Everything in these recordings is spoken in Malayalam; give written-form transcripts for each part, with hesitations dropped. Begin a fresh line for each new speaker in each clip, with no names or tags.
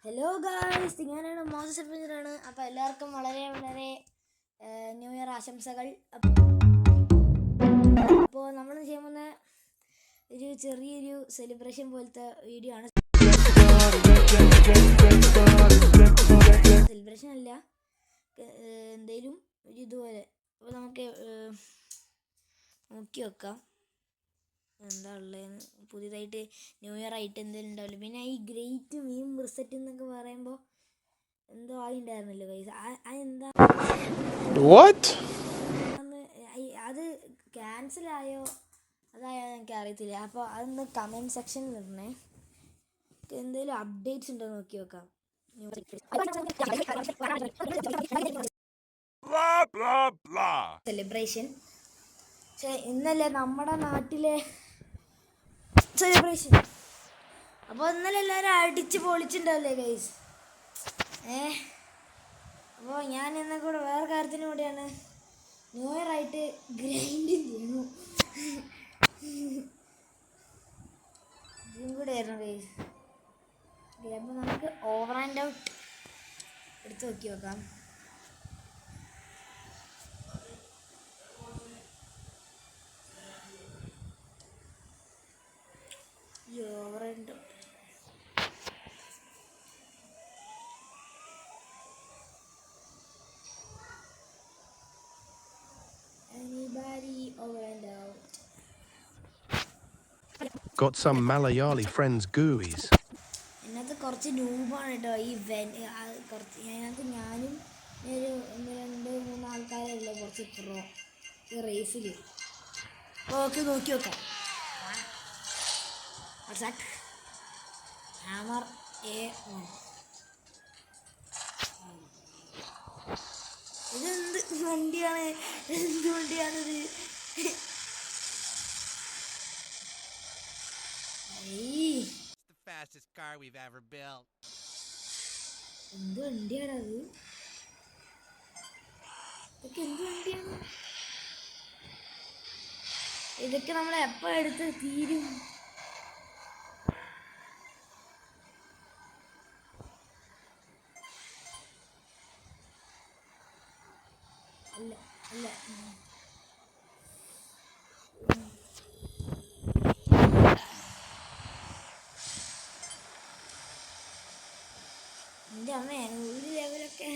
ഹലോ ഗായ്സ്, ഞാനാണ് മോസസ് അഡ്വഞ്ചറാണ്. അപ്പോൾ എല്ലാവർക്കും വളരെ വളരെ ന്യൂ ഇയർ ആശംസകൾ. അപ്പോൾ നമ്മൾ ചെയ്യാൻ പോകുന്ന ഒരു ചെറിയൊരു സെലിബ്രേഷൻ പോലത്തെ വീഡിയോ ആണ്. സെലിബ്രേഷൻ അല്ല, എന്തേലും ഒരു ഇതുപോലെ. അപ്പോൾ നമുക്ക് നോക്കി വെക്കാം എന്താ ഉള്ളതെന്ന്. പുതിയതായിട്ട് ന്യൂ ഇയർ ആയിട്ട് എന്തെങ്കിലും ഉണ്ടാവില്ല. പിന്നെ ഈ ഗ്രേറ്റ് മീം റിസെറ്റ് എന്നൊക്കെ പറയുമ്പോൾ എന്തോ ആയിണ്ടായിരുന്നല്ലോ ഗൈസ്. അതെന്താ അത് ക്യാൻസലായോ അതായോ എനിക്ക് അറിയത്തില്ല. അപ്പോൾ അതൊന്ന് കമൻറ്റ് സെക്ഷനിൽ ഇടണേ. എന്തെങ്കിലും അപ്ഡേറ്റ്സ് ഉണ്ടോ നോക്കി വെക്കാം. സെലിബ്രേഷൻ ഇന്നലെ നമ്മുടെ നാട്ടിലെ സെലിബ്രേഷൻ. അപ്പോൾ ഇന്നലെ എല്ലാവരും അടിച്ച് പൊളിച്ചിട്ടുണ്ടാവില്ലേ ഗൈസ്. അപ്പോൾ ഞാൻ എന്നെ കൂടെ വേറെ കാര്യത്തിന് കൂടിയാണ് ന്യൂ ഇയർ ആയിട്ട് ഗ്രൈൻഡിങ് ചെയ്യുന്നു. ഇതും കൂടെ ആയിരുന്നു ഗൈസ്. അപ്പോൾ നമുക്ക് ഓവർ ആൻഡ് ഔട്ട് എടുത്ത് നോക്കി നോക്കാം. Over and out
Got some Malayali friends gooeyes.
ഇതിനകത്ത് കുറച്ച് നൂബാണ് കേട്ടോ. ഈ കുറച്ച് അതിനകത്ത് ഞാനും ഒരു 2-3 ആൾക്കാരല്ല കുറച്ച് പ്രോ ഈ റേസിൽ. ഓക്കെ, നോക്കി നോക്കാം. Hammer A1. ഇതെന്ത് വണ്ടിയാണ്? എന്ത് വണ്ടിയാണിത്?
Fastest car we've ever built.
എന്ത് വണ്ടിയാണ് അത്? ഇതൊക്കെ എന്ത് വണ്ടിയാണ്? ഇതൊക്കെ നമ്മൾ എപ്പോ എടുത്ത് തീരും? അല്ല അല്ല എൻ്റെ അമ്മ ഒരു ലെവലൊക്കെ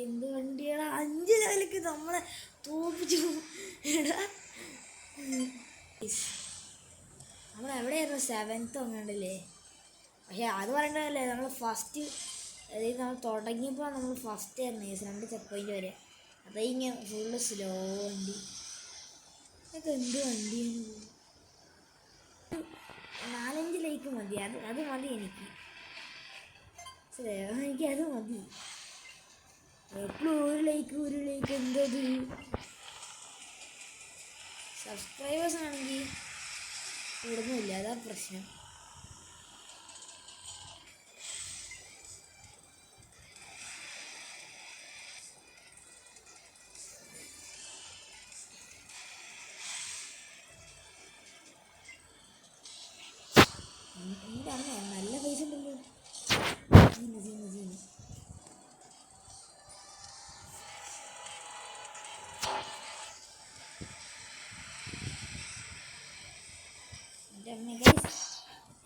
എന്ത് വണ്ടിയാണ്? 5 ലെവലൊക്കെ നമ്മളെ തോപ്പിച്ചു. നമ്മളെവിടെയായിരുന്നു? 7th അങ്ങാണ്ടല്ലേ. പക്ഷെ അത് പറയണ്ടല്ലേ, നമ്മൾ ഫസ്റ്റ്, അതായത് നമ്മൾ തുടങ്ങിയപ്പോൾ നമ്മൾ ഫസ്റ്റ് ആയിരുന്നു 2 ചെക്ക് പോയിന്റ് വരെ. അതങ്ങനെ ഫുള്ള് സ്ലോ വണ്ടി. അതൊക്കെ എന്ത് വണ്ടിയാണ്? 4-5 ലൈക്ക് മതി. അത് മതി എനിക്ക്. എനിക്കത് മതി. എപ്പോഴും ഒരു ലൈക്ക് എന്തത്? സബ്സ്ക്രൈബേഴ്സ് ആണെങ്കിൽ ഇവിടുന്നില്ല, അതാ പ്രശ്നം. എൻ്റെ അമ്മ നല്ല പൈസ ഉണ്ടല്ലോ.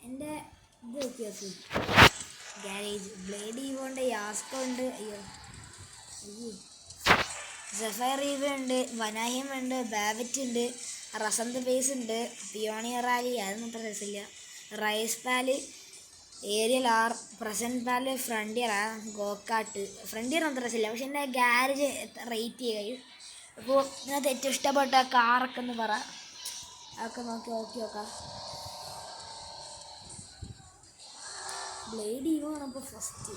എൻ്റെ ഇത് നോക്കി നോക്കി. ഗാരേജ് ബ്ലേഡ് ഈവോണ്ട്, യാസ്കോ ഉണ്ട്, അയ്യോ സഫയർ ഈവ ഉണ്ട്, വനാഹിം ഉണ്ട്, ബാബറ്റ് ഉണ്ട്, റസന്ത് ബേസ് ഉണ്ട്, പിയോണിയർ റാലി അതൊന്നും അത്ര രസമില്ല, റൈസ് പാല്, ഏരിയൽ ആർ, പ്രസൻറ്റ് പാല്, ഫ്രണ്ടിയർ ഗോക്കാട്ട്. ഫ്രണ്ടിയർ ഒന്നും രസമില്ല. പക്ഷെ എൻ്റെ ഗാരേജ് റേറ്റ് ചെയ്യുക. അപ്പോൾ ഇതിനകത്ത് ഏറ്റവും ഇഷ്ടപ്പെട്ട കാറൊക്കെ ഒന്ന് പറ. അതൊക്കെ നോക്കി നോക്കാം. ബ്ലേഡ് ഈവാണ് അപ്പോൾ ഫസ്റ്റ്.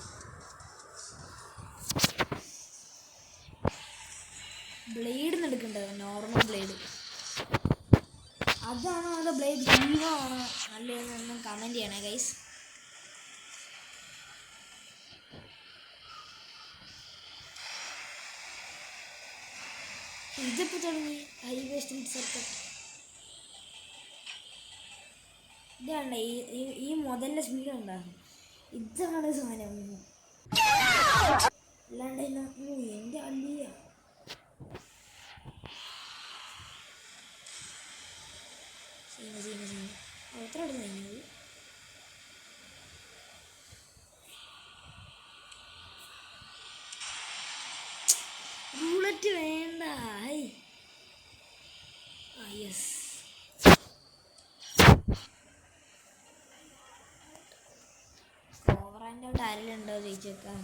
ബ്ലേഡ് എടുക്കേണ്ടത് നോർമൽ ബ്ലേഡ് അതാണോ അതോ ബ്ലേഡ് ഈവോ ആണോ നല്ലതെന്നൊന്നും കമൻറ്റ് ചെയ്യണേ ഗൈസ്. ഇതിപ്പോൾ തുടങ്ങി ഹൈവേ സ്ട്രീറ്റ് സർക്കറ്റ്. ഇതാണ് ഈ മുതലിൻ്റെ സ്പീഡ് ഉണ്ടാകും. ഇതാണ് സാധനം. അല്ലാണ്ട് എൻ്റെ അല്ലിയ എത്ര അടുത്ത് കഴിഞ്ഞത്? ബുള്ളറ്റ് വേണ്ട. യെസ്, ഓവറാൻ്റെ അവിടെ ആരെങ്കിലുണ്ടോ ചോദിച്ചേക്കാം.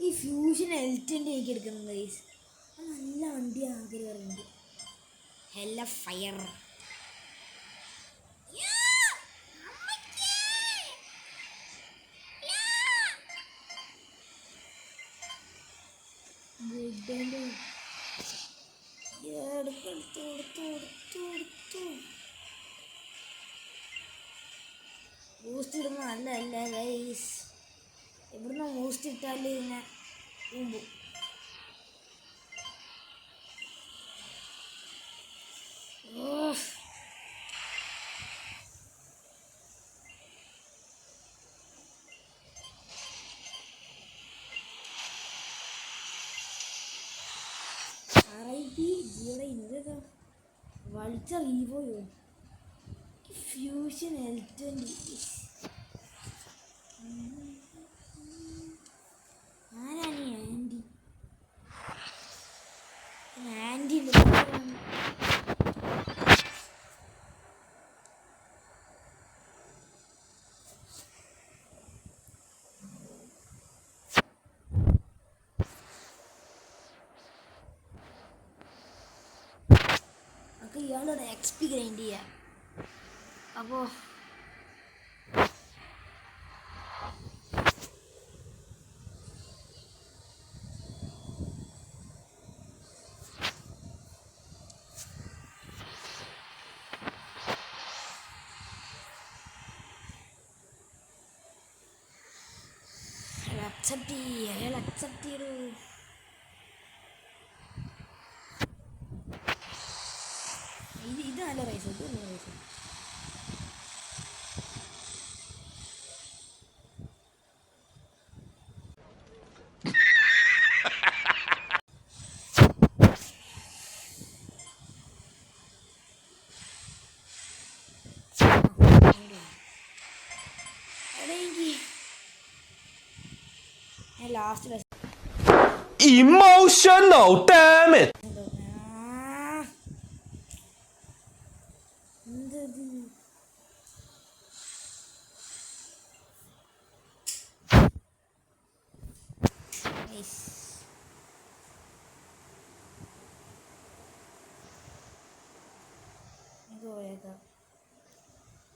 ഈ ഫ്യൂഷൻ എൽറ്റൻ്റെ എനിക്ക് എടുക്കുന്നത് ഗൈസ്. അത് നല്ല വണ്ടിയാണ്. ആഗ്രഹം പറയുന്നത് ഹെല്ല ഫയർ. ബൂസ്റ്റ് ഇടുമ്പോൾ നല്ലതല്ല ഗൈസ്. ഇവിടുന്ന് ബൂസ്റ്റ് ഇട്ടാൽ ഇങ്ങനെ ഊമ്പും. ജിയോടെ ഇന്നതാ വളിച്ച റീവോയോ ഫ്യൂഷൻ L20. ആരാണ് ഈ ആൻറ്റി? ആൻറ്റി നമുക്ക് ഇയാളോട് XP ഗ്രൈൻഡ് ചെയ്യാം. അപ്പോൾ അയാൾ അക്സെപ്റ്റ് ചെയ്തു. ഇത് നല്ല റൈസ്, ഇത് നല്ല റൈസ്. Last
Emotional damage.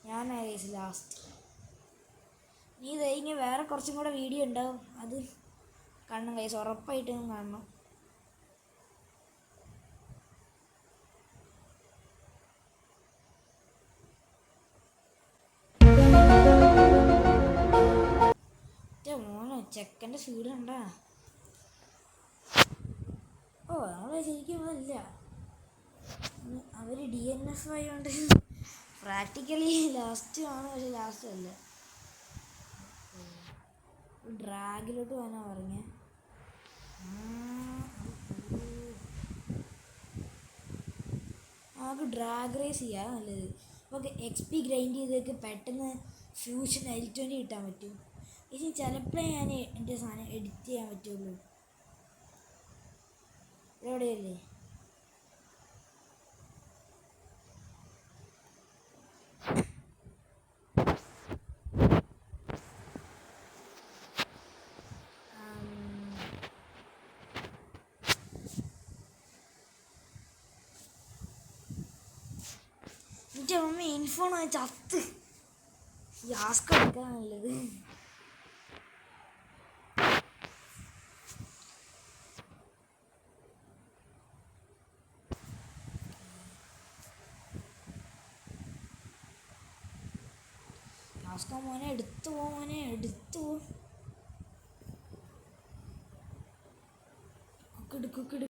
ഞാനാണ് ലാസ്റ്റ്. നീ കഴിഞ്ഞ് വേറെ കുറച്ചും കൂടെ വീഡിയോ ഉണ്ടാവും, അത് കാണണം കൈസ്, ഉറപ്പായിട്ടും കാണണം. മോനെ ചെക്കൻ്റെ സ്പീഡ് കണ്ടാ. ഓ നമ്മളെ ശരിക്കും അല്ല, അവർ DNF ആയതുകൊണ്ട് പ്രാക്ടിക്കലി ലാസ്റ്റ് ആണ്, പക്ഷെ ലാസ്റ്റ് അല്ല. ഡ്രാഗിലോട്ട് പോകാനാ പറഞ്ഞേ. നമുക്ക് ഡ്രാഗ് റേസ് ചെയ്യാം നല്ലത്. നമുക്ക് XP ഗ്രൈൻഡ് ചെയ്തൊക്കെ പെട്ടെന്ന് ഫ്യൂഷൻ L20 കിട്ടാൻ പറ്റും. പക്ഷേ ചിലപ്പോഴേ ഞാൻ എൻ്റെ സാധനം എഡിറ്റ് ചെയ്യാൻ പറ്റുള്ളൂ. എവിടെയല്ലേ എൻ്റെ മമ്മി ഇൻഫോൺ ചത്ത്. യാസ്ക് എടുക്കാൻ നല്ലത്. യാസ്ക മോനെ എടുത്തു പോ, മോനെ എടുത്തു പോ. കുക്കിട് കുക്കിട്